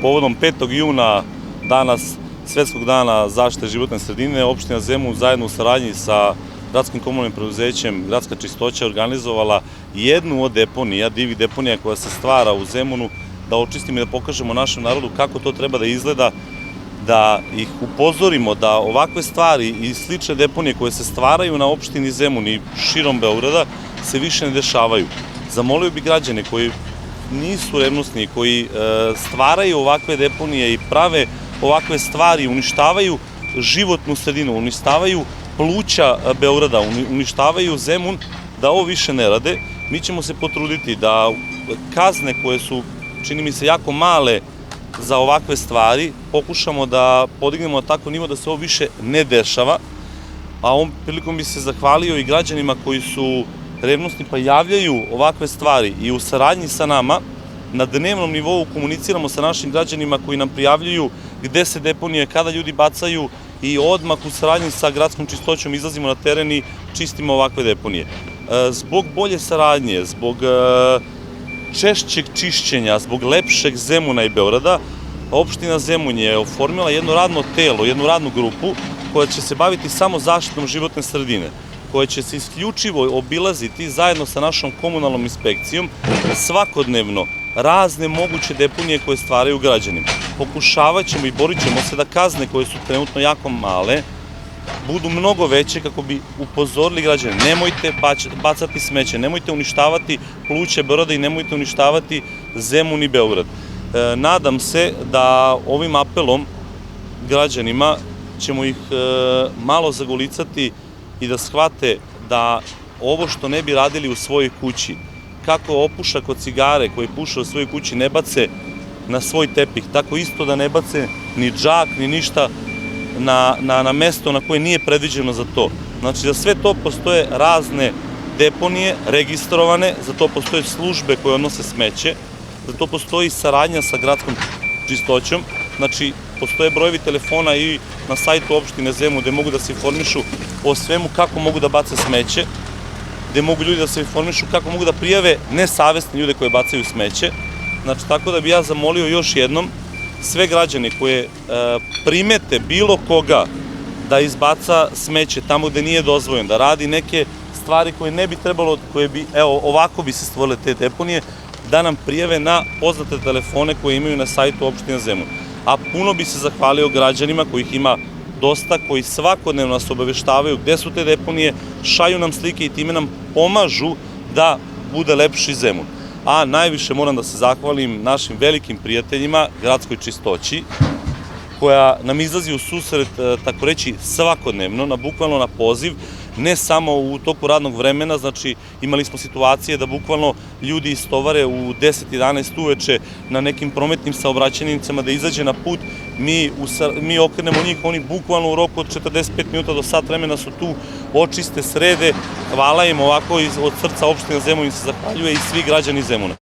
Povodom 5. juna, danas Svetskog dana zaštite životne sredine, opština Zemun zajedno u saradnji sa gradskim komunalnim preduzećem Gradska čistoća organizovala jednu od deponija, divih deponija koja se stvara u Zemunu, da očistimo i da pokažemo našem narodu kako to treba da izgleda, da ih upozorimo da ovakve stvari i slične deponije koje se stvaraju na opštini Zemun i širom Beograda se više ne dešavaju. Zamolio bi građane koji nisu revnosni, koji stvaraju ovakve deponije i prave ovakve stvari, uništavaju životnu sredinu, uništavaju pluća Beograda, uništavaju Zemun, da ovo više ne rade. Mi ćemo se potruditi da kazne koje su, čini mi se, jako male za ovakve stvari, pokušamo da podignemo na takav nivo da se ovo više ne dešava, a ovom prilikom bi se zahvalio i građanima koji su revnosni pa javljaju ovakve stvari i u saradnji sa nama na dnevnom nivou komuniciramo sa našim građanima koji nam prijavljuju gde se deponije, kada ljudi bacaju i odmah u saradnji sa gradskom čistoćom izlazimo na teren i čistimo ovakve deponije. Zbog bolje saradnje, zbog češćeg čišćenja, zbog lepšeg Zemuna i Beograda, opština Zemun je oformila jedno radno telo, jednu radnu grupu koja će se baviti samo zaštitom životne sredine, koja će se isključivo obilaziti zajedno sa našom komunalnom inspekcijom svakodnevno razne moguće deponije koje stvaraju građani. Pokušavat ćemo i borit ćemo se da kazne koje su trenutno jako male budu mnogo veće kako bi upozorili građane. Nemojte bacati smeće, nemojte uništavati pluće Beograda i nemojte uništavati Zemun i Beograd. Nadam se da ovim apelom građanima ćemo ih malo zagolicati i da shvate da ovo što ne bi radili u svojoj kući, kako opušak od cigare koji puše u svojoj kući ne bace na svoj tepih, tako isto da ne bace ni džak, ni ništa na mesto na koje nije predviđeno za to. Znači, za sve to postoje razne deponije, registrovane, za to postoje službe koje odnose smeće, za to postoji saradnja sa gradskom čistoćom, znači, postoje brojevi telefona i na sajtu opštine Zemun gde mogu da se informišu o svemu kako mogu da bace smeće, gde mogu ljudi da se informišu kako mogu da prijave nesavesne ljude koje bacaju smeće. Znači, tako da bi ja zamolio još jednom sve građane koje primete bilo koga da izbaca smeće tamo gde nije dozvoljeno, da radi neke stvari koje ne bi trebalo, koje bi, evo, ovako bi se stvorile te deponije, da nam prijave na poznate telefone koje imaju na sajtu opštine Zemun. A puno bi se zahvalio građanima kojih ima dosta, koji svakodnevno nas obaveštavaju gde su te deponije, šalju nam slike i time nam pomažu da bude lepši Zemun. A najviše moram da se zahvalim našim velikim prijateljima, Gradskoj čistoći, koja nam izlazi u susret, tako reći, svakodnevno, bukvalno na poziv, ne samo u toku radnog vremena, znači imali smo situacije da bukvalno ljudi istovare u 10-11 uveče na nekim prometnim saobraćajnicama da izađe na put, mi okrenemo njih, oni bukvalno u roku od 45 minuta do sat vremena su tu, očiste, srede. Hvala im ovako od srca opštine Zemun im se zahvaljuje i svi građani Zemuna.